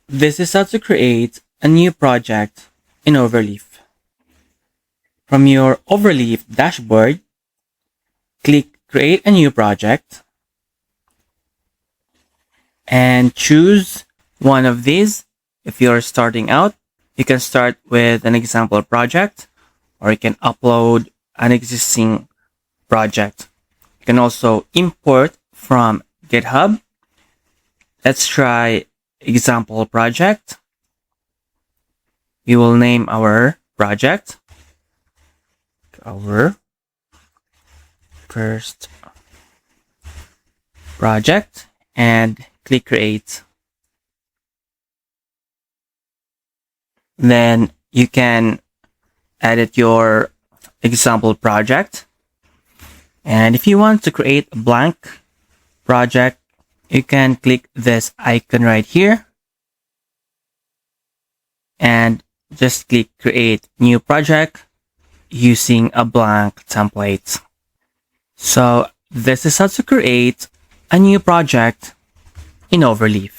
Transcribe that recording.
This is how to create a new project in Overleaf. From your Overleaf dashboard, click Create a New Project and choose one of these. If you're starting out, you can start with an example project, or you can upload an existing project. You can also import from GitHub. Let's try example project. We will name our project our first project and click create. Then you can edit your example project. And if you want to create a blank project, you can click this icon right here and just click create new project using a blank template. So this is how to create a new project in Overleaf.